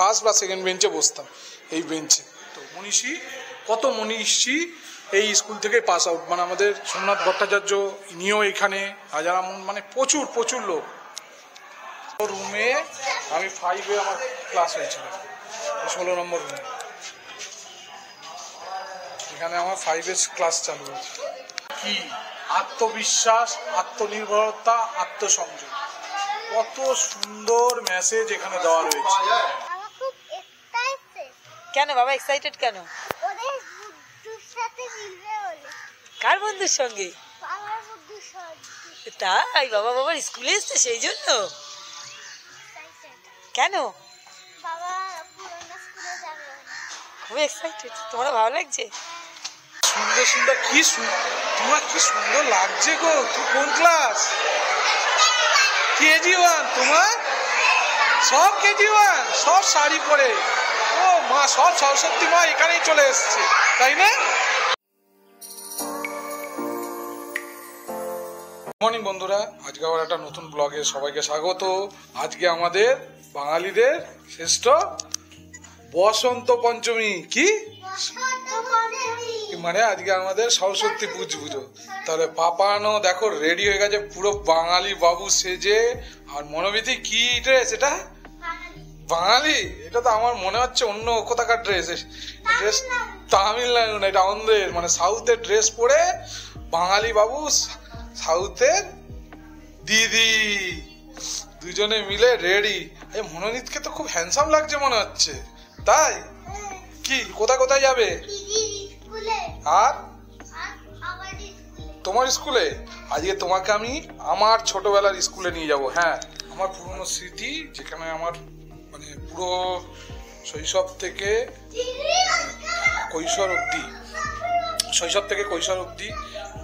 First বা second বেঞ্চে বসতাম, এই বেঞ্চে। তো মনীষী, কত মনীষী এই স্কুল থেকে পাস আউট, মানে আমাদের সোমনাথ ভট্টাচার্য ইনিও এখানে, রাজারামন, মানে প্রচুর প্রচুর লোক। রুমে আমি 5-এ আমার ক্লাস হয়েছিল, 16 নম্বর রুমে। এখানে আমার 5-এর ক্লাস চালু হয়েছে। কি আত্মবিশ্বাস, আত্মনির্ভরতা, আত্মসংযম, কত সুন্দর মেসেজ এখানে দেওয়া রয়েছে। কেন বাবা এক্সাইটেড কেন? কার বন্ধুর সঙ্গে? তাই বাবা বাবার স্কুলে এসছে সেই জন্য? কেন? খুব এক্সাইটেড, তোমার ভালো লাগছে? সুন্দর সুন্দর, কি তোমার কি সুন্দর লাগছে গো। তুই কোন ক্লাস? KG1? তোমার সব KG1, সব শাড়ি পরে, ও মা, সব সরস্বতী মা এখানেই চলে এসছে, তাই না? মর্নিং বন্ধুরা, আজকে আবার একটা নতুন ব্লগে সবাইকে স্বাগত। আজকে আমাদের বাঙালিদের শ্রেষ্ঠ বসন্ত পঞ্চমী। কি মানে আজকে আমাদের সরস্বতী পুজো। তাহলে পাপানো দেখো রেডি হয়ে গেছে পুরো বাঙালি বাবু সেজে। আর মনোবিধি কি ড্রেস এটা? বাঙালি? এটা তো আমার মনে হচ্ছে অন্য কোথাকার ড্রেস। ড্রেস তামিলনাড়ু না, এটা অন্ধ্রের, মানে সাউথের ড্রেস পরে বাঙালি বাবু, সাউথের দিদি, দুজনে মিলে রেডি। এই মনোনীতকে তো খুব হ্যান্ডসাম লাগছে মনে হচ্ছে, তাই কি? কোথায় কোথায় যাবে? আর তোমার স্কুলে? আজকে তোমাকে আমি আমার ছোটবেলার স্কুলে নিয়ে যাব। হ্যাঁ, আমার পুরনো স্মৃতি, যেখানে আমার মানে পুরো শৈশব থেকে কৈশোর অবধি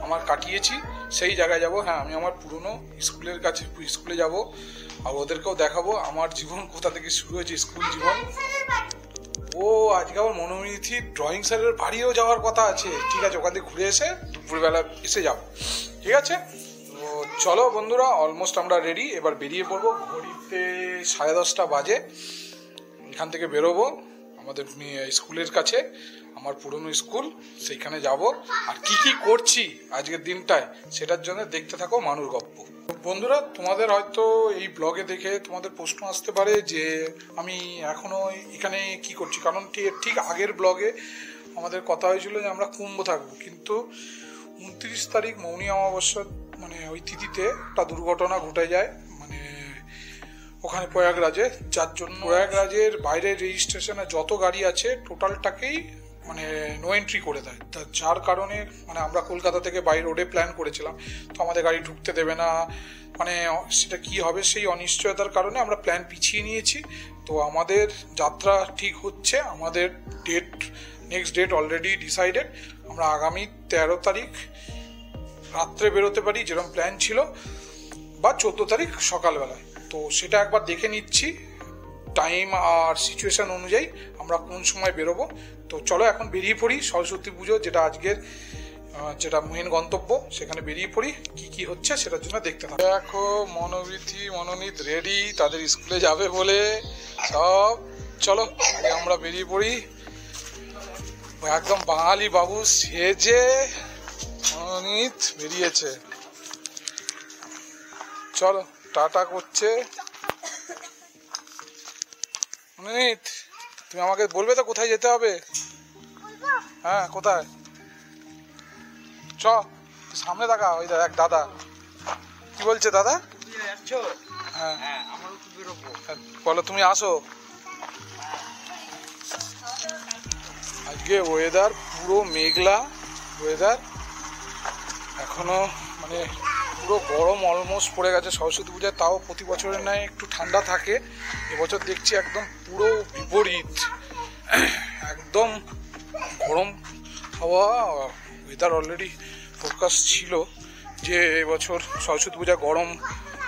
আমার কাটিয়েছি, সেই জায়গায় যাব। হ্যাঁ, আমি আমার পুরনো স্কুলের কাছে স্কুলে যাব, আর ওদেরকেও দেখাবো আমার জীবন কোথা থেকে শুরু হয়েছে, স্কুল জীবন। ও আজকে আবার মনোমিথি ড্রয়িং স্যারের বাড়িও যাওয়ার কথা আছে। ঠিক আছে, ওখান থেকে ঘুরে এসে দুপুরবেলা এসে যাব, ঠিক আছে? তো চলো বন্ধুরা, অলমোস্ট আমরা রেডি, এবার বেরিয়ে পড়বো। ঘড়িতে 10:30 বাজে। এখান থেকে বেরোবো আমাদের স্কুলের কাছে, আমার পুরনো স্কুল, সেইখানে যাব। আর কি কি করছি আজকের দিনটায়, সেটার জন্য দেখতে থাকো মানুর গপ্প। বন্ধুরা, তোমাদের হয়তো এই ব্লগে দেখে তোমাদের প্রশ্ন আসতে পারে যে আমি এখনো এখানে কি করছি, কারণ ঠিক আগের ব্লগে আমাদের কথা হয়েছিল যে আমরা কুম্ভ থাকবো, কিন্তু 29 তারিখ মৌনী অমাবস্যা, মানে ওই তিথিতে একটা দুর্ঘটনা ঘটে যায়, মানে ওখানে প্রয়াগরাজে, যার জন্য প্রয়াগরাজের বাইরের রেজিস্ট্রেশনে যত গাড়ি আছে টোটালটাকেই মানে নো এন্ট্রি করে দেয়। যার কারণে মানে আমরা কলকাতা থেকে বাই রোডে প্ল্যান করেছিলাম, তো আমাদের গাড়ি ঢুকতে দেবে না, মানে সেটা কি হবে সেই অনিশ্চয়তার কারণে আমরা প্ল্যান পিছিয়ে নিয়েছি। তো আমাদের যাত্রা ঠিক হচ্ছে, আমাদের নেক্সট ডেট অলরেডি ডিসাইডেড। আমরা আগামী 13 তারিখ রাত্রে বেরোতে পারি যেরকম প্ল্যান ছিল, বা 14 তারিখ সকালবেলায়। তো সেটা একবার দেখে নিচ্ছি টাইম আর সিচুয়েশন অনুযায়ী আমরা কোন সময় বেরোবো। তো চলো এখন বেরিয়ে পড়ি সরস্বতী পুজো, যেটা মেন গন্তব্য, সেখানে বেরিয়ে পড়ি। কি কি হচ্ছে সেটার জন্য দেখতে থাকো। দেখো মনোনীত রেডি তাদের স্কুলে যাবে বলে সব। চলো আমরা বেরিয়ে পড়ি। একদম বাঙালি বাবু সেজে মনোনীত বেরিয়েছে। চলো টাটা করছে। মনোনীত, তুমি আমাকে বলবে তো কোথায় যেতে হবে? হ্যাঁ, কোথায়? চ সামনে দেখা, ওই এক দাদা। কি বলছে দাদা? হ্যাঁ, বলো তুমি আসো। আজকে ওয়েদার পুরো মেঘলা ওয়েদার, এখনো মানে পুরো গরম অলমোস্ট পড়ে গেছে সরস্বতী পূজায়। তাও প্রতি বছরের ন্যায় একটু ঠান্ডা থাকে, এবছর দেখছি একদম পুরো বিপরীত, একদম গরম হাওয়া। ওয়েদার অলরেডি ফোরকাস্ট ছিল যে এবছর সরস্বতী পূজা গরম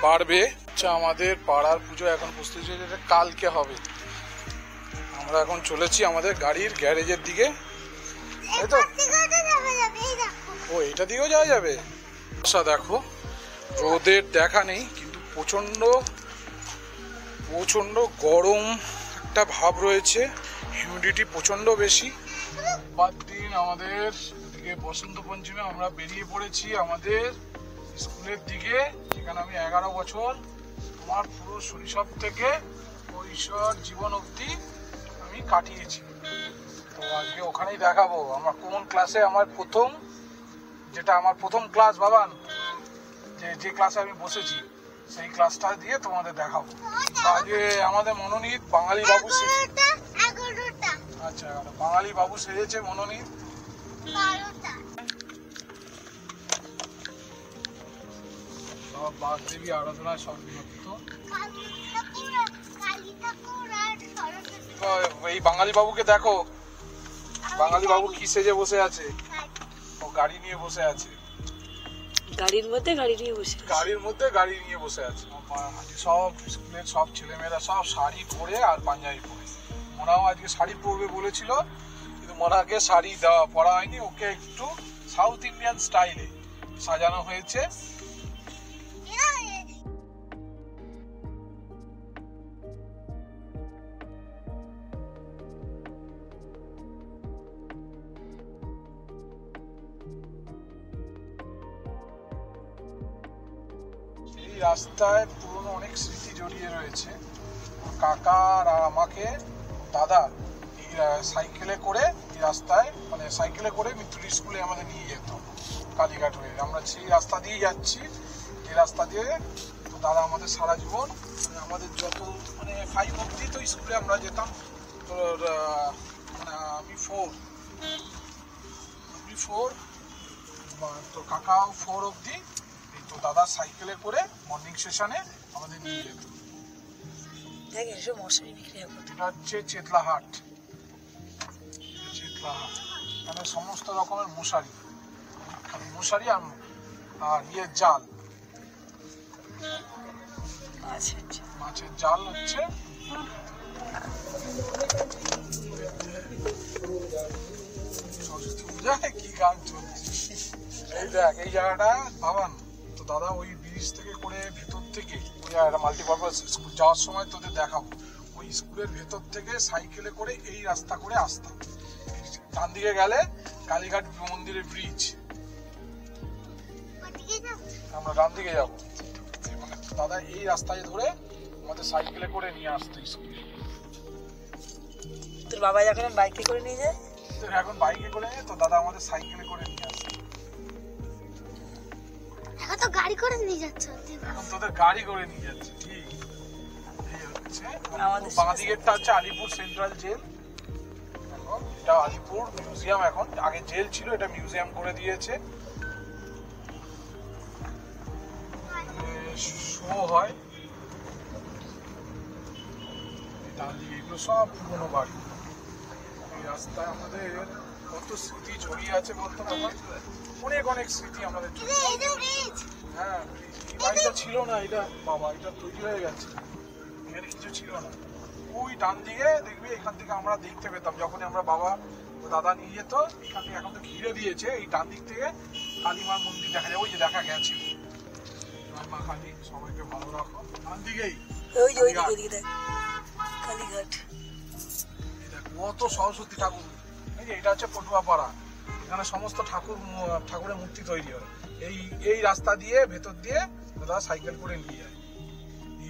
বাড়বে। আচ্ছা, আমাদের পাড়ার পুজো এখন প্রস্তুতি চলছে, কালকে হবে। আমরা এখন চলেছি আমাদের গাড়ির গ্যারেজের দিকে, তাই তো? ও, এটা দিকেও যাওয়া যাবে। আচ্ছা দেখো, রোদের দেখা নেই, কিন্তু প্রচন্ড গরম একটা ভাব রয়েছে, হিউমিডিটি প্রচন্ড বেশি। বাদ দিন আমাদের এদিকে বসন্ত পঞ্চমী আমরা বেরিয়ে পড়েছি আমাদের স্কুলের দিকে, যেখানে আমি 11 বছর আমার পুরো শৈশব থেকে কৈশোর জীবন অবধি আমি কাটিয়েছি। তো আজকে ওখানেই দেখাবো আমার কোন ক্লাসে আমার প্রথম, যেটা আমার প্রথম ক্লাস বাবান, যে ক্লাসে আমি বসেছি সেই ক্লাসটা দিয়ে তোমাদের দেখাবো। আগে আমাদের মনোনীত বাঙালি বাবু, আচ্ছা বাঙালি বাবু সেজেছে মনোনীত। বাগদেবী আরাধনায় সমাপ্ত। এই বাঙালি বাবুকে দেখো, বাঙালি বাবু কি সেজে বসে আছে, ও গাড়ি নিয়ে বসে আছে, গাড়ির মধ্যে গাড়ি নিয়ে বসে, গাড়ির মধ্যে গাড়ি নিয়ে বসে আছে। সব স্কুলের সব ছেলেমেয়েরা সব শাড়ি পরে আর পাঞ্জাবি পরে। মোনাও আজকে শাড়ি পরবে বলেছিল, কিন্তু মোনাকে শাড়ি দেওয়া পরা হয়নি, ওকে একটু সাউথ ইন্ডিয়ান স্টাইলে সাজানো হয়েছে। এই রাস্তায় পুরনো অনেক স্মৃতি জড়িয়ে রয়েছে। কাকা আর আমাকে দাদা এই সাইকেলে করে এই রাস্তায়, মানে সাইকেলে করে মিত্রুলি স্কুলে আমাদের নিয়ে যেত কালীঘাট হয়ে। আমরা সেই রাস্তা দিয়ে যাচ্ছি, এই রাস্তা দিয়ে। তো দাদা আমাদের সারা জীবন, মানে আমাদের যত মানে 5 অবধি তো স্কুলে আমরা যেতাম। তো মানে আমি 4, তো কাকাও 4 অবধি। তো দাদা সাইকেলে করে মর্নিং সেশনে আমাদের নিয়ে যেত। এটা হচ্ছে চেতলাহাট, মানে সমস্ত রকমের মশারি আর ইয়ের জাল, মাছের জাল হচ্ছে। সরস্বতী পূজায় কি গান চলছে এই দেখ, এই জায়গাটা ভাবান। তো দাদা ওই ব্রিজ থেকে করে ভেতর থেকে ওই একটা মাল্টিপারপাস স্কুল যাওয়ার সময় তোদের দেখাবো, ওই স্কুলের ভেতর থেকে সাইকেলে করে এই রাস্তা করে আসতাম। ডান দিকে গেলে কালীঘাট মন্দিরের ব্রিজ, আমরা ডান দিকে যাবো। মানে দাদা এই রাস্তায় ধরে আমাদের সাইকেলে করে নিয়ে আসতো স্কুলে। তোর বাবা যখন বাইকে করে নিয়ে যায়, এখন বাইকে করে নিয়ে, তো দাদা আমাদের সাইকেলে করে নিয়ে আসতো। এখন তো গাড়ি করে নিয়ে যাচ্ছে, এখন তোদের গাড়ি করে নিয়ে যাচ্ছে। ঠিক এই হচ্ছে আমাদের বাঁ দিকেরটা হচ্ছে আলিপুর সেন্ট্রাল জেল। এটা আলিপুর মিউজিয়াম, এখন আগে জেল ছিল, এটা মিউজিয়াম করে দিয়েছে। শো হয় ডান দিকে, এগুলো সব পুরোনো বাড়ি। এই রাস্তায় আমাদের কত স্মৃতি জড়িয়ে আছে বলতো বাবা, অনেক অনেক স্মৃতি আমাদের। হ্যাঁ, এই বাড়িটা ছিল না, এটা বাবা এটা তৈরি হয়ে গেছে, এখানে কিছু ছিল না। ওই ডান দিকে দেখবি, এখান থেকে আমরা দেখতে পেতাম যখন আমরা বাবা দাদা নিয়ে যেত। এখান থেকে এখন তো ঘিরে দিয়েছে, এই ডান দিক থেকে কালীমার মন্দির দেখা যায়, ওই যে দেখা গেছে। মা কালী সবাইকে ভালো রাখো। ডান দিকেই কালীঘাট, কত সরস্বতী ঠাকুর। এই যে এটা হচ্ছে পটুয়াপাড়া, এখানে সমস্ত ঠাকুরের মূর্তি তৈরি হয়। এই রাস্তা দিয়ে ভেতর দিয়ে দাদা সাইকেল করে নিয়ে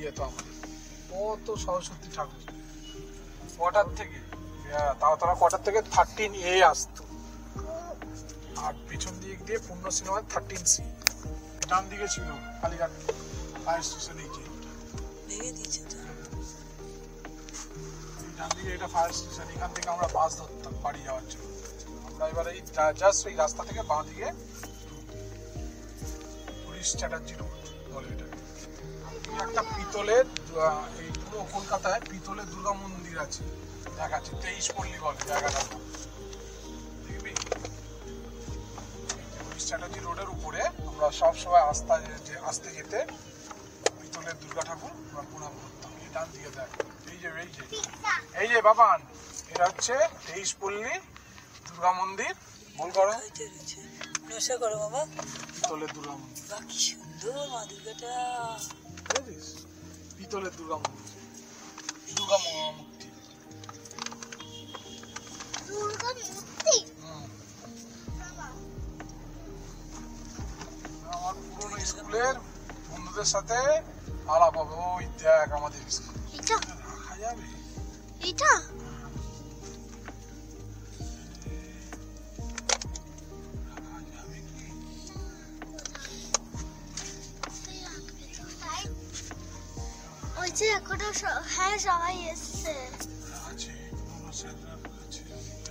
যেত আমাদের। কত সরস্বতী ঠাকুর, কোয়ার্টার থেকে, তারা কোয়ার্টার থেকে 13A আসতো, আর পিছন দিক দিয়ে পূর্ণ সিনেমা 13C। ডান দিকে ছিল কালীঘাট ফায়ার স্টেশন, এই যে ডান দিকে এটা ফায়ার স্টেশন। এখান থেকে আমরা বাস ধরতাম বাড়ি যাওয়ার জন্য। আমরা এবার এই জাস্ট এই রাস্তা থেকে বাঁ দিকে হরিশ চ্যাটার্জি রোড বলে এটা। একটা পিতলের, এই পুরো কলকাতায় পিতলের দুর্গা মন্দির আছে, দেখাচ্ছে 23 পল্লী বলে জায়গাটা, দেখবি হরিশ চ্যাটার্জি রোডের উপরে। আমরা সব সময় আসতে যেতে পিতলের দুর্গা ঠাকুর আমরা প্রণাম করতাম। এই ডান দিকে দেখ, এই যে বাবান, এটা হচ্ছে 23 পল্লী দুর্গা মন্দির। বল করো, নমস্কার করো বাবা। পিতলের দুর্গা মন্দির, কি সুন্দর মা দুর্গাটা, পিতলের দুর্গা মন্দির, দুর্গা মূর্তি। আমার পুরনো স্কুলের বন্ধুদের সাথে আলাপ হবে। ওই দেখ আমাদের স্কুল এটা রাখা যাবে। এটা ওই যে এখনো হ্যাঁ সবাই এসছে। আছে পুরনো স্যাররা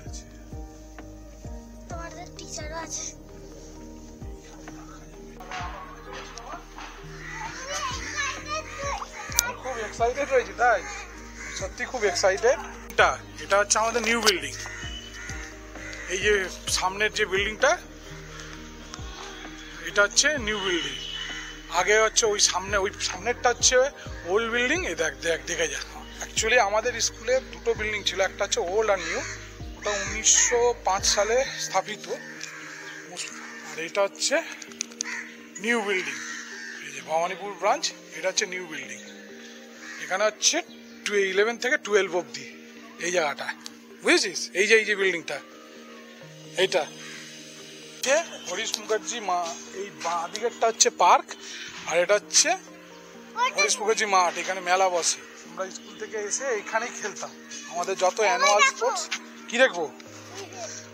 আছে, তোমাদের টিচারও আছে। খুব এক্সাইটেড রয়েছে, তাই সত্যি খুব এক্সাইটেড। এটা হচ্ছে আমাদের নিউ বিল্ডিং। এই যে সামনের যে বিল্ডিংটা, এটা হচ্ছে নিউ বিল্ডিং। আগে হচ্ছে ওই সামনেরটা হচ্ছে ওল্ড বিল্ডিং। এই দেখ দেখ দেখে যা। অ্যাকচুয়ালি আমাদের স্কুলে দুটো বিল্ডিং ছিল, একটা হচ্ছে ওল্ড আর নিউ। ওটা 1905 সালে স্থাপিত। আর এটা হচ্ছে নিউ বিল্ডিং। এই যে ভবানীপুর ব্রাঞ্চ, এটা হচ্ছে নিউ বিল্ডিং। এখানে হচ্ছে 11 থেকে 12 অব্দি এই জায়গাটা, বুঝেছিস? এই যে বিল্ডিংটা, এইটা হরিশ মুখার্জি মা। এই বাঁ দিকেরটা হচ্ছে পার্ক, আর এটা হচ্ছে হরিশ মুখার্জি মাঠ। এখানে মেলা বসে। আমরা স্কুল থেকে এসে এখানেই খেলতাম আমাদের যত অ্যানুয়াল স্পোর্টস। কি দেখবো?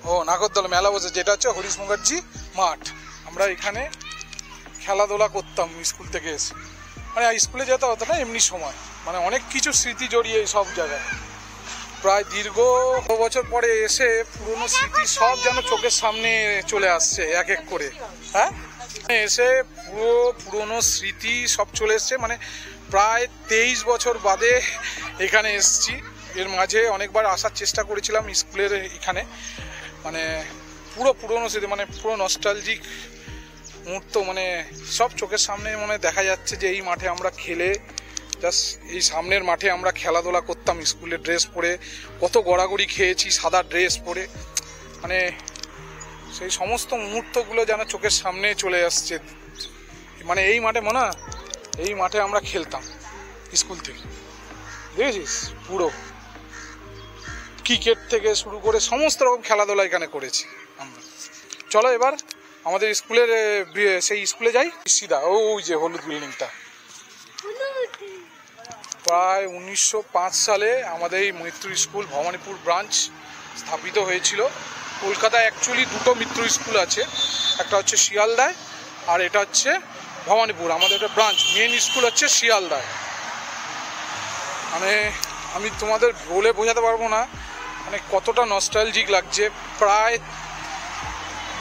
ও নাগরদোলা মেলা বসে, যেটা হচ্ছে হরিশ মুখার্জি মাঠ। আমরা এখানে খেলাধুলা করতাম স্কুল থেকে এসে। মানে স্কুলে যেতে হতো না, এমনি সময়। মানে অনেক কিছু স্মৃতি জড়িয়ে এই সব জায়গায়। প্রায় দীর্ঘ বছর পরে এসে পুরনো স্মৃতি সব যেন চোখের সামনে চলে আসছে এক এক করে। হ্যাঁ, এসে পুরনো স্মৃতি সব চলে এসছে। মানে প্রায় 23 বছর বাদে এখানে এসছি। এর মাঝে অনেকবার আসার চেষ্টা করেছিলাম স্কুলের এখানে। মানে পুরো পুরনো স্মৃতি, মানে পুরো নস্টালজিক মুহূর্ত, মানে সব চোখের সামনে মনে দেখা যাচ্ছে যে এই মাঠে আমরা খেলে, জাস্ট এই সামনের মাঠে আমরা খেলাধুলা করতাম স্কুলের ড্রেস পরে। কত গড়াগড়ি খেয়েছি সাদা ড্রেস পরে। মানে সেই সমস্ত মুহূর্তগুলো যেন চোখের সামনে চলে আসছে। মানে এই মাঠে মনে হয় এই মাঠে আমরা খেলতাম স্কুল থেকে, দেখেছিস? পুরো ক্রিকেট থেকে শুরু করে সমস্ত রকম খেলাধুলা এখানে করেছি আমরা। চলো এবার আমাদের স্কুলের সেই স্কুলে যাই। সিধা ওই যে হলুদ বিল্ডিংটা। প্রায় 1905 সালে আমাদের এই মিত্র স্কুল ভবানীপুর ব্রাঞ্চ স্থাপিত হয়েছিল। কলকাতায় অ্যাকচুয়ালি দুটো মিত্র স্কুল আছে, একটা হচ্ছে শিয়ালদায় আর এটা হচ্ছে ভবানীপুর। আমাদের একটা ব্রাঞ্চ, মেন স্কুল হচ্ছে শিয়ালদায়। মানে আমি তোমাদের বলে বোঝাতে পারবো না মানে কতটা নস্টালজিক লাগছে। প্রায়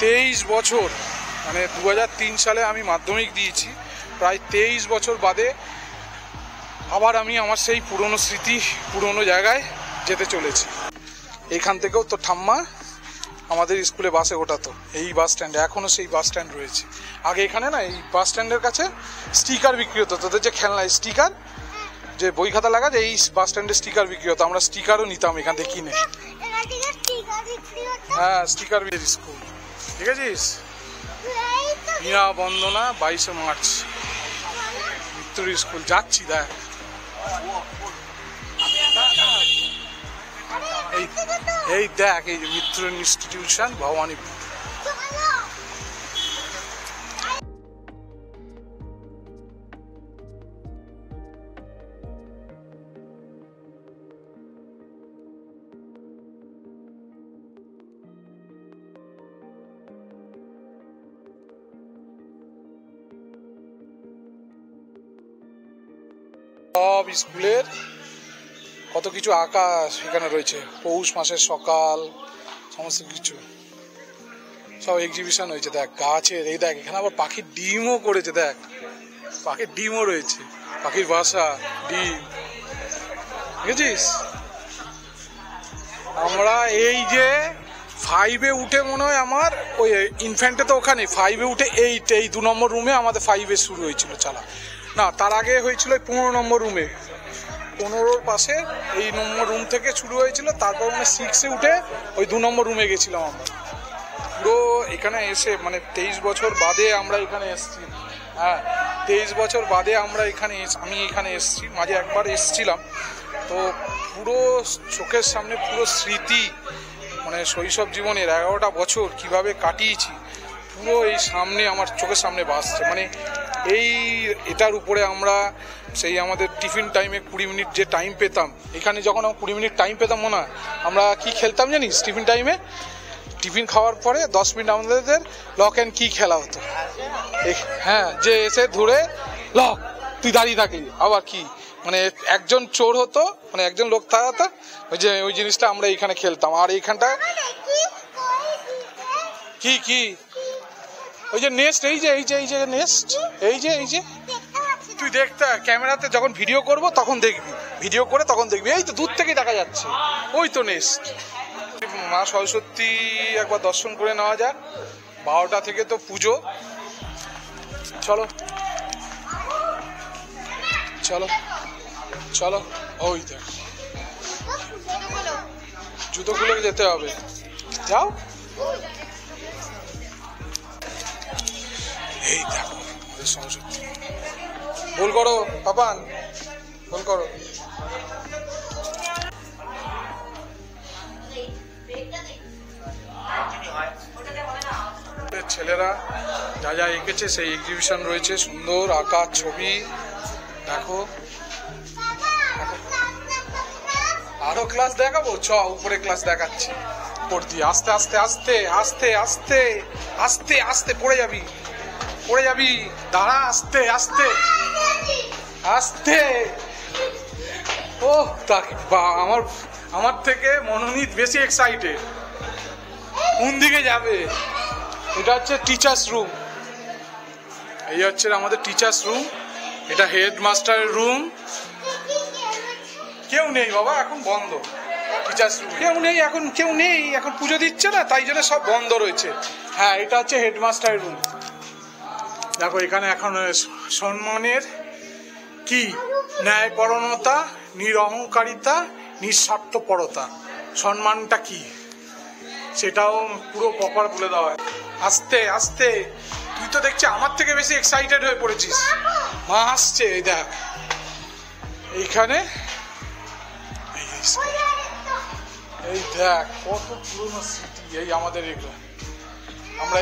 23 বছর, মানে 2003 সালে আমি মাধ্যমিক দিয়েছি। প্রায় 23 বছর বাদে আবার আমি আমার সেই পুরনো স্মৃতি, পুরনো জায়গায় যেতে চলেছি। এইখান থেকেও তো ঠাম্মা আমাদের স্কুলে বাসে ওঠাতো, এই বাস স্ট্যান্ডে। এখনও সেই বাস স্ট্যান্ড রয়েছে। আগে এখানে না, এই বাস স্ট্যান্ডের কাছে স্টিকার বিক্রি হতো। তোদের যে খেলনা স্টিকার, যে বই খাতা লাগা, যে এই বাস স্ট্যান্ডে স্টিকার বিক্রি হতো। আমরা স্টিকারও নিতাম এখান থেকে কিনে। হ্যাঁ, স্টিকার স্কুল, ঠিক আছিস? মিয়া বন্দনা 22শে মার্চ মিত্র স্কুল যাচ্ছি। দেখ এই দেখ, এই যে মিত্র ইনস্টিটিউশন ভবানীপুর। সব স্কুলের কত কিছু আকাশ এখানে রয়েছে। পৌষ মাসের সকাল, সমস্ত কিছু সব এক্সিবিশন হয়েছে। দেখ গাছের, এই দেখ এখানে আবার পাখির ডিমও করেছে। দেখ পাখির ডিমও রয়েছে, পাখির বাসা, ডিম, বুঝেছিস? আমরা এই যে 5-এ উঠে মনে হয় আমার ওই ইনফ্যান্টে তো ওখানে 5-এ উঠে এই 2 নম্বর রুমে আমাদের 5-এ শুরু হয়েছিল চালা। না, তার আগে হয়েছিল 15 নম্বর রুমে। 15-র পাশে এই নম্বর রুম থেকে শুরু হয়েছিল। তারপর মানে 6-এ উঠে ওই 2 নম্বর রুমে গেছিলাম আমরা। পুরো এখানে এসে মানে 23 বছর বাদে আমরা এখানে এসেছি। হ্যাঁ, 23 বছর বাদে আমরা এখানে আমি এখানে এসেছি। মাঝে একবার এসেছিলাম। তো পুরো চোখের সামনে পুরো স্মৃতি, মানে শৈশব জীবনের 11টা বছর কিভাবে কাটিয়েছি পুরো এই সামনে আমার চোখের সামনে ভাসছে। মানে এটার উপরে আমরা সেই আমাদের টিফিন টাইমে 20 মিনিট যে টাইম পেতাম, এখানে যখন আমরা 20 মিনিট টাইম পেতাম মনে হয় আমরা কি খেলতাম জানিস? টিফিন টাইমে টিফিন খাওয়ার পরে 10 মিনিট আমাদের লক অ্যান্ড কি খেলা হতো। হ্যাঁ, যে এসে ধরে লক, তুই দাঁড়িয়ে থাকলি, আবার কি, মানে একজন চোর হতো, মানে একজন লোক থাকতো, ওই জিনিসটা আমরা এইখানে খেলতাম। আর এইখানটা কি ওই যে নেস্ট, এই যে নেস্ট, এই যে তুই দেখতে ক্যামেরাতে যখন ভিডিও করব তখন দেখবি, ভিডিও করে তখন দেখবি, এই তো দূর থেকে দেখা যাচ্ছে, ওই তো নেস্ট। মা সরস্বতী একবার দর্শন করে নেওয়া যাক, 12টা থেকে তো পুজো। চলো চলো চলো, ওই দেখ জুতো খুলে যেতে হবে, যাও। এই দেখো আমাদের সরস্বতী, বল করো পাপান, বল করো। ছেলেরা যা যা এঁকেছে সেই এক্সিবিশন রয়েছে, সুন্দর আঁকা ছবি, দেখো। আরো ক্লাস দেখাবো, চ উপরে ক্লাস দেখাচ্ছি। পড়তি আস্তে আস্তে আস্তে আস্তে আস্তে আস্তে আস্তে পড়ে যাবি, পড়ে যাবি, দাঁড়া, আস্তে আস্তে আস্তে। ও আমার থেকে মনোনীত বেশি এক্সাইটেড, কোন দিকে যাবে? এটা হচ্ছে টিচার্স রুম, এই হচ্ছে আমাদের টিচার্স রুম, এটা হেডমাস্টারের রুম। কেউ নেই বাবা, এখন বন্ধ টিচার্স রুম, কেউ নেই এখন পুজো দিচ্ছে না, তাই জন্য সব বন্ধ রয়েছে। হ্যাঁ, এটা হচ্ছে হেডমাস্টারের রুম। দেখো এখানে এখন সম্মানের কি, ন্যায়পরণতা, নিরহংকারিতা, নিঃস্বার্থপরতা, সম্মানটা কি সেটাও পুরো প্রপার বলে দেওয়া হয়। আস্তে আস্তে, তুই তো দেখছি আমার থেকে বেশি এক্সাইটেড হয়ে পড়েছিস, মা আসছে। এই দেখ এইখানে, এই দেখ কত পুরনো স্মৃতি এই আমাদের এগুলো। আমরা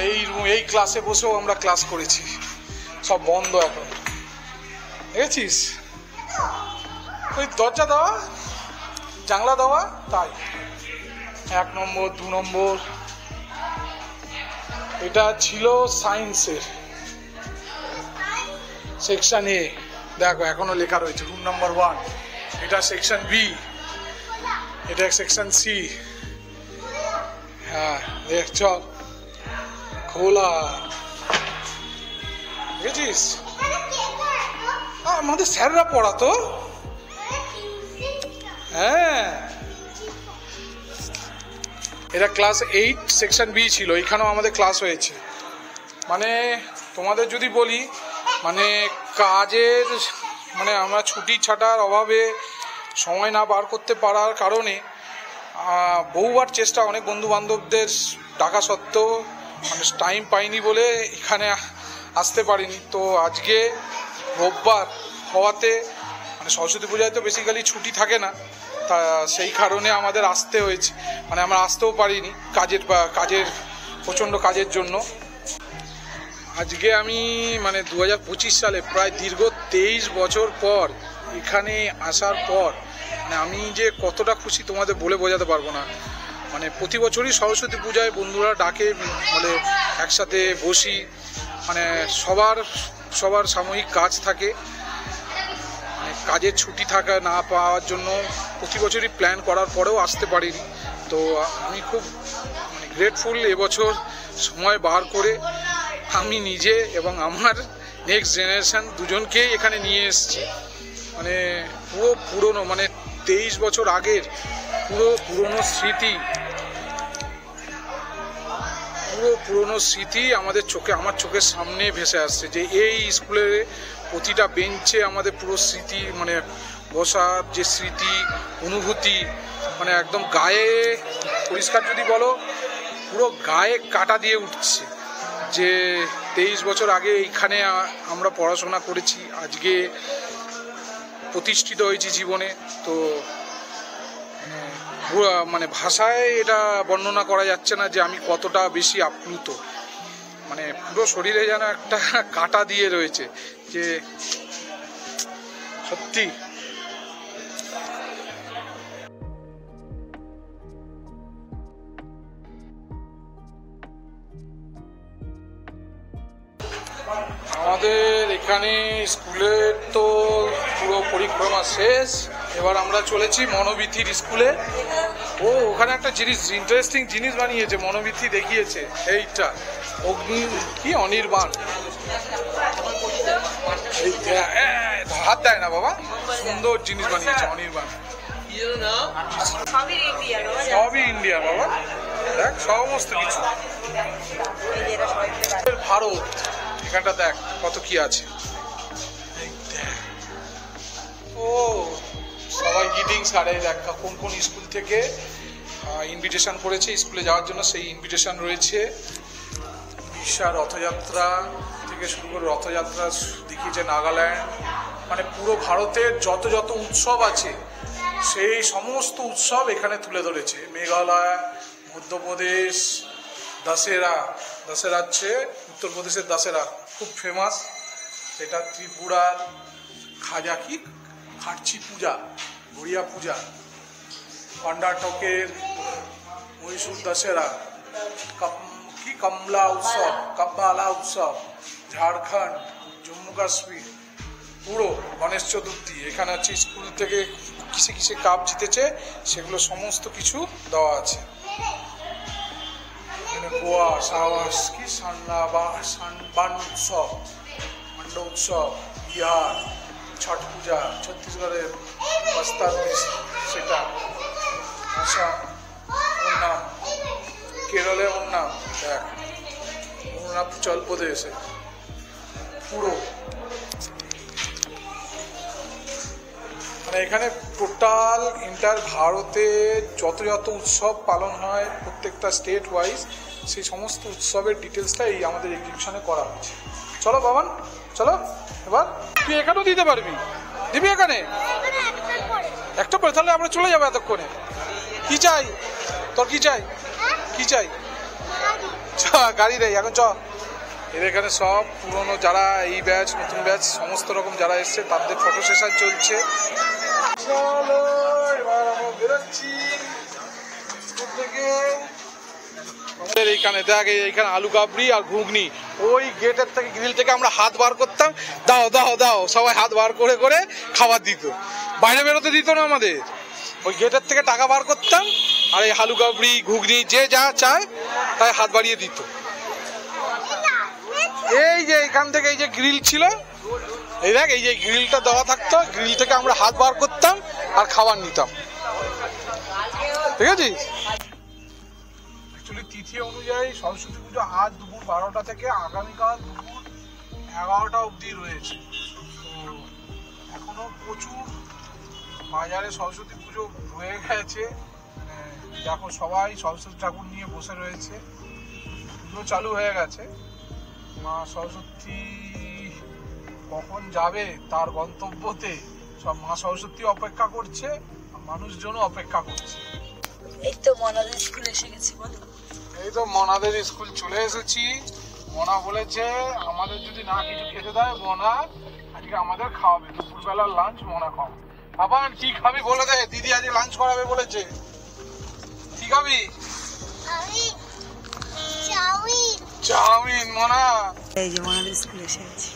এই ক্লাসে বসেও আমরা ক্লাস করেছি, সব বন্ধ এখন, দেখেছিস? ওই দরজা দেওয়া, জানলা দেওয়া, তাই 1 নম্বর 2 নম্বর। এটা ছিল সায়েন্সের সেকশন এ, দেখো এখনো লেখা রয়েছে রুম নাম্বার 1। এটা সেকশন বি, এটা সেকশন সি। হ্যাঁ দেখ, চল খোলা, দেখেছিস? আমাদের স্যাররা পড়াতো। হ্যাঁ, এটা ক্লাস 8 সেকশন বি ছিল, এখানেও আমাদের ক্লাস হয়েছে। মানে তোমাদের যদি বলি, মানে কাজের, মানে আমরা ছুটি ছাটার অভাবে সময় না বার করতে পারার কারণে বহুবার চেষ্টা, অনেক বন্ধু বান্ধবদের ডাকা সত্ত্বেও মানে টাইম পাইনি বলে এখানে আসতে পারিনি। তো আজকে রোববার হওয়াতে, মানে সরস্বতী পূজায় তো বেসিক্যালি ছুটি থাকে না, তা সেই কারণে আমাদের আসতে হয়েছে, মানে আমরা আসতেও পারিনি কাজের প্রচণ্ড কাজের জন্য। আজকে আমি মানে 2025 সালে প্রায় দীর্ঘ 23 বছর পর এখানে আসার পর মানে আমি যে কতটা খুশি তোমাদের বলে বোঝাতে পারবো না। মানে প্রতি বছরই সরস্বতী পূজায় বন্ধুরা ডাকে, মানে একসাথে বসি, মানে সবার সাময়িক কাজ থাকে, মানে কাজের ছুটি থাকা না পাওয়ার জন্য প্রতি বছরই প্ল্যান করার পরেও আসতে পারিনি। তো আমি খুব মানে গ্রেটফুল, এবছর সময় বার করে আমি নিজে এবং আমার নেক্সট জেনারেশন দুজনকেই এখানে নিয়ে এসেছি। মানে পুরনো, মানে 23 বছর আগের পুরনো স্মৃতি আমার চোখের সামনে ভেসে আসছে। যে এই স্কুলের প্রতিটা বেঞ্চে আমাদের পুরো স্মৃতি, মানে বসার যে স্মৃতি, অনুভূতি, মানে একদম গায়ে পরিষ্কার যদি বলো, পুরো গায়ে কাটা দিয়ে উঠছে। যে 23 বছর আগে এইখানে আমরা পড়াশোনা করেছি, আজকে প্রতিষ্ঠিত হয়েছি জীবনে। তো মানে ভাষায় এটা বর্ণনা করা যাচ্ছে না যে আমি কতটা বেশি আপ্লুত। মানে পুরো শরীরে যেন একটা কাঁটা দিয়ে রয়েছে, যে সত্যি। আমাদের এখানে স্কুলের তো পুরো পরিক্রমা শেষ। এবার আমরা চলেছি মনোবিথির স্কুলে। ও ওখানে একটা জিনিস, ইন্টারেস্টিং জিনিস বানিয়েছে, মনোবিথি দেখিয়েছে। এইটা অগ্নি কি অনির্বাণ, হাত দেয় না বাবা, সুন্দর জিনিস বানিয়েছে অনির্বাণ। সবই ইন্ডিয়া বাবা, দেখ সমস্ত কিছু। ভারত এখানটা দেখ কত কি আছে। ও সবাই গ্রিটিংস কার্ডে দেখ কোন কোন স্কুল থেকে ইনভিটেশন করেছে স্কুলে যাওয়ার জন্য, সেই ইনভিটেশন রয়েছে। উড়িষ্যার রথযাত্রা থেকে শুরু করে রথযাত্রা দেখিয়েছে নাগাল্যান্ড, মানে পুরো ভারতের যত যত উৎসব আছে সেই সমস্ত উৎসব এখানে তুলে ধরেছে। মেঘালয়, মধ্যপ্রদেশ, দশেরা, দশেরা হচ্ছে উত্তরপ্রদেশের দশেরা খুব ফেমাস, সেটা ত্রিপুরার খাজা কি খাটছি পূজা, গড়িয়া পূজা, কর্ণাটকের মহীশূর দশেরা, কি কমলা উৎসব, কাব্বালা উৎসব, ঝাড়খণ্ড, জম্মু কাশ্মীর, পুরো গণেশ চতুর্থী। এখানে হচ্ছে স্কুল থেকে কিসে কিসে কাপ জিতেছে সেগুলো সমস্ত কিছু দেওয়া আছে। গোয়া সাওয়াস কি সানবান উৎসব, মান্ডা উৎসব, বিহার ছট পূজা, ছত্তিশগড়ের বস্তার সেটা, আসাম ওনাম, কেরলে ওনাম, দেখ অরুণাচল প্রদেশে পুরো, মানে এখানে টোটাল ইন্টার ভারতে যত যত উৎসব পালন হয় প্রত্যেকটা স্টেট ওয়াইজ, সেই সমস্ত উৎসবের ডিটেলসটা এই আমাদের এক্সিবিশনে করা হয়েছে। চলো বাবান চলো, এবার তুই এখানেও দিতে পারবি, দিবি এখানে একটা পরে, তাহলে আমরা চলে যাবো এতক্ষণে। কি চাই তোর, কি চাই, কি চাই? গাড়ি রে এখন চ। এর এখানে সব পুরনো যারা এই ব্যাচ, নতুন ব্যাচ, সমস্ত রকম যারা এসছে তাদের ফটো সেশন চলছে। চলো এবার আমরা বেরোচ্ছি স্কুল থেকে। আমাদের এইখানে দেখ, এইখানে আলু কাবড়ি আর ঘুগনি, ওই গেটের থেকে গ্রিল থেকে আমরা হাত বার করতাম, দাও দাও দাও, সবাই হাত বার করে করে খাবার দিত, বাইরে বেরোতে দিত না আমাদের। ওই গেটের থেকে টাকা বার করতাম আর এই আলু কাবড়ি ঘুগনি যে যা চায় তাই হাত বাড়িয়ে দিত। এই যে এখান থেকে এই যে গ্রিল ছিল, এই দেখ এই যে গ্রিলটা দেওয়া থাকতো, গ্রিল থেকে আমরা হাত বার করতাম আর খাবার নিতাম, ঠিক আছে? অ্যাকচুয়ালি তিথি অনুযায়ী সরস্বতী পুজো আজ দুপুর 12টা থেকে আগামীকাল দুপুর 11টা অবধি রয়েছে। তো এখনো প্রচুর বাজারে সরস্বতী পুজো হয়ে গেছে, দেখো সবাই সরস্বতী ঠাকুর নিয়ে বসে রয়েছে, পুজো চালু হয়ে গেছে। মা সরস্বতী কখন যাবে তার গন্তব্যতে সব মা সরস্বতী অপেক্ষা করছে, মানুষজনও অপেক্ষা করছে। এই তো মনাদের স্কুলে এসে গেছি, বলো। এই তো মনাদের স্কুল চলে এসেছি। মনা বলেছে আমাদের যদি না কিছু খেতে দেয় মনা আজকে আমাদের খাওয়াবে, দুপুরবেলার লাঞ্চ মনা খাওয়াবে। বাবান কি খাবি বলে দে, দিদি আজকে লাঞ্চ করাবে বলেছে। কি খাবি? চাউমিন। মনা এই যে মনাদের স্কুলে এসে গেছি।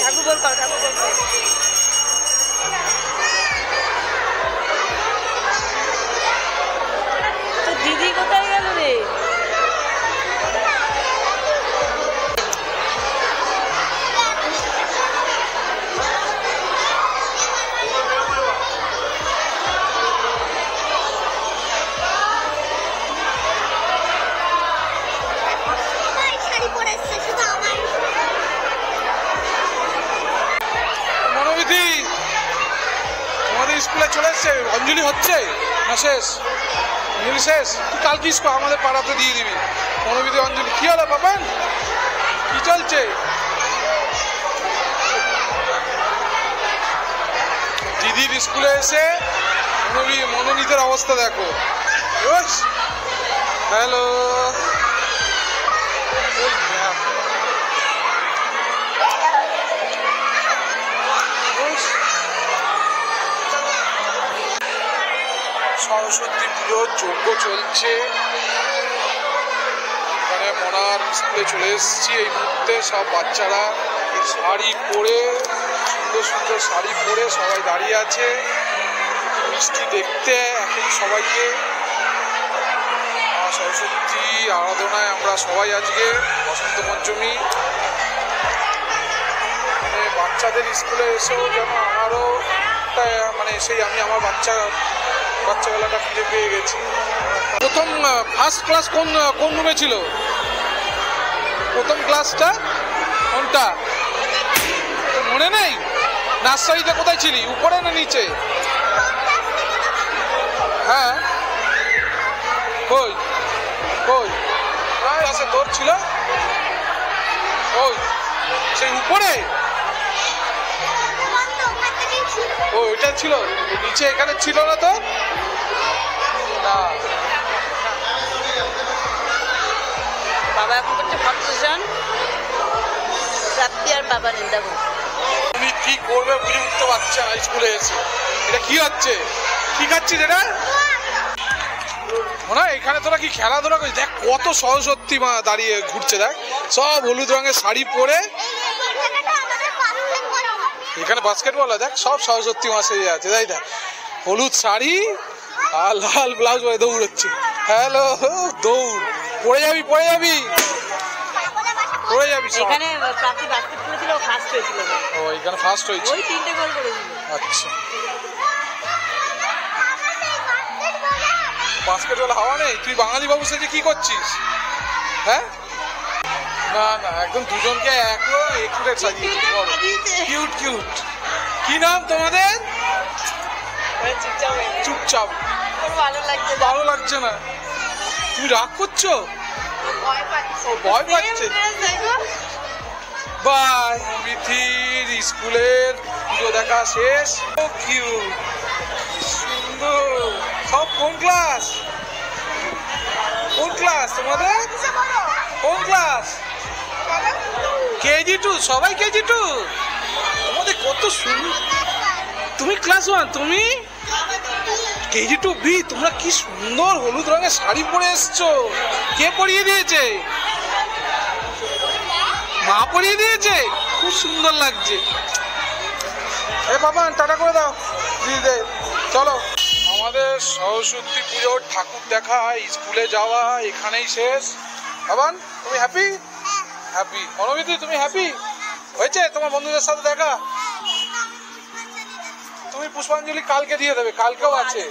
ঠাকুর বল কর, ঠাকুর বল কর। তো দিদি কোথায় গেল রে? স্কুলে চলে এসছে, অঞ্জলি হচ্ছে না শেষ? অঞ্জলি শেষ? তুই কালকে স্কুল আমাদের পাড়াতে দিয়ে দিবি মনোবিধি অঞ্জলি। কি হলো বাবান, কি চলছে? দিদির স্কুলে এসে মনোনীতের অবস্থা দেখো। হ্যালো, সরস্বতী পুজোর যজ্ঞ চলছে এখানে। মনার স্কুলে চলে এসেছি এই মুহূর্তে। সব বাচ্চারা শাড়ি পরে, সুন্দর সুন্দর শাড়ি পরে সবাই দাঁড়িয়ে আছে মিষ্টি দেখতে এখন সবাইকে। সরস্বতী আরাধনায় আমরা সবাই আজকে বসন্ত পঞ্চমী। মানে বাচ্চাদের স্কুলে এসেও যেন আমারও মানে সেই আমি আমার বাচ্চাবেলাটা ফিরে পেয়ে গেছি। প্রথম ফার্স্ট ক্লাস কোন রুমে ছিল? প্রথম ক্লাসটা কোনটা মনে নেই? নার্সারিতে কোথায় ছিলি, উপরে না নিচে? হ্যাঁ, কই কই ক্লাসে তোর ছিল? ওই সেই উপরে? ও ওইটা ছিল, নিচে এখানে ছিল না তো? না, বাবা এখন করছে ফটোজন, প্রাপ্তি আর বাবা নিন্দাবো। তুমি কি করবে বুঝে উঠতে পারছে না স্কুলে এসে। এটা কি হচ্ছে, কি খাচ্ছিস এটা? না এখানে তোরা কি খেলাধুলা করছিস? দেখ কত সরস্বতী মা দাঁড়িয়ে ঘুরছে, দেখ সব হলুদ রঙের শাড়ি পরে। এখানে বাস্কেটবল, দেখ সব সরস্বতী মা সেজে আছে, তাই দেখ হলুদ শাড়ি আর লাল ব্লাউজ পরে দৌড়চ্ছে। হ্যালো, দৌড়, পড়ে যাবি পড়ে যাবি পড়ে যাবি। এখানে প্রাপ্তি বাস্কেট করেছিল, ও ফার্স্ট হয়েছিল। ও এখানে ফার্স্ট হয়েছে, ওই 3টে গোল করেছিল। আচ্ছা, বাস্কেটবল হাওয়া নেই। তুই বাঙালি বাবু সেজে কি করছিস? হ্যাঁ, না না একদম দুজনকে একটু সাজিয়েছি, কিউট কিউট। কি নাম তোমাদের? চুপচাপ। ভালো লাগছে না? তুমি রাগ করছো? ও ভয় পাচ্ছে। বাই, বিথির স্কুলের পুজো দেখা শেষ। ও কিউট, সুন্দর। সব কোন ক্লাস? কোন ক্লাস তোমাদের? কোন ক্লাস? কেজি 2, সবাই কেজি 2। তোমাদের কত সুন্দর। তুমি ক্লাস 1, তুমি কেজি 2 বি। তোমরা কি সুন্দর হলুদ রঙের শাড়ি পরে এসছো। কে পরিয়ে দিয়েছে? মা পরিয়ে দিয়েছে, খুব সুন্দর লাগছে। এ বাবা টাটা করে দাও দিদি। চলো, আমাদের সরস্বতী পুজোর ঠাকুর দেখা, স্কুলে যাওয়া এখানেই শেষ। বাবান তুমি হ্যাপি? হ্যাপি। অনুভূতি তুমি হ্যাপি হয়েছে তোমার বন্ধুদের সাথে দেখা? তুমি পুষ্পাঞ্জলি কালকে দিয়ে দেবে, কালকেও আছে।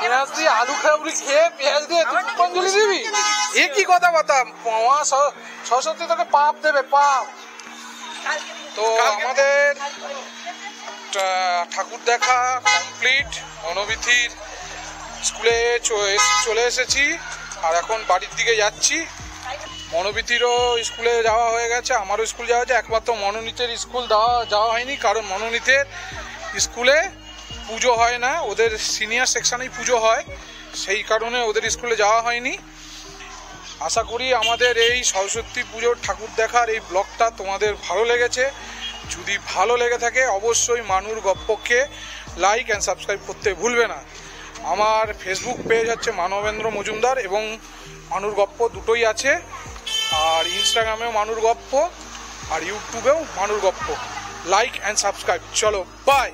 পেঁয়াজ দিয়ে আলু খাবলি খেয়ে পেঁয়াজ দিয়ে তুই পুষ্পাঞ্জলি দিবি? এ কি কথা বাতা, সরস্বতী তোকে পাপ দেবে, পাপ। তো আমাদের ঠাকুর দেখা কমপ্লিট। মনোবিথির স্কুলে চলে এসেছি আর এখন বাড়ির দিকে যাচ্ছি। মনোবিথিরও স্কুলে যাওয়া হয়ে গেছে, আমারও স্কুল যাওয়া হয়েছে। একমাত্র মনোনীতের স্কুল যাওয়া হয়নি, কারণ মনোনীতের স্কুলে পুজো হয় না, ওদের সিনিয়র সেকশনেই পুজো হয়, সেই কারণে ওদের স্কুলে যাওয়া হয়নি। আশা করি আমাদের এই সরস্বতী পুজোর ঠাকুর দেখার এই ব্লগটা তোমাদের ভালো লেগেছে। যদি ভালো লেগে থাকে অবশ্যই মানুর গপ্পকে লাইক অ্যান্ড সাবস্ক্রাইব করতে ভুলবে না। আমার ফেসবুক পেজ হচ্ছে মানবেন্দ্র মজুমদার এবং মানুর গপ্প দুটোই আছে, আর ইনস্টাগ্রামেও মানুর গপ্প আর ইউটিউবেও মানুর গপ্প। Like and subscribe. চলো বাই।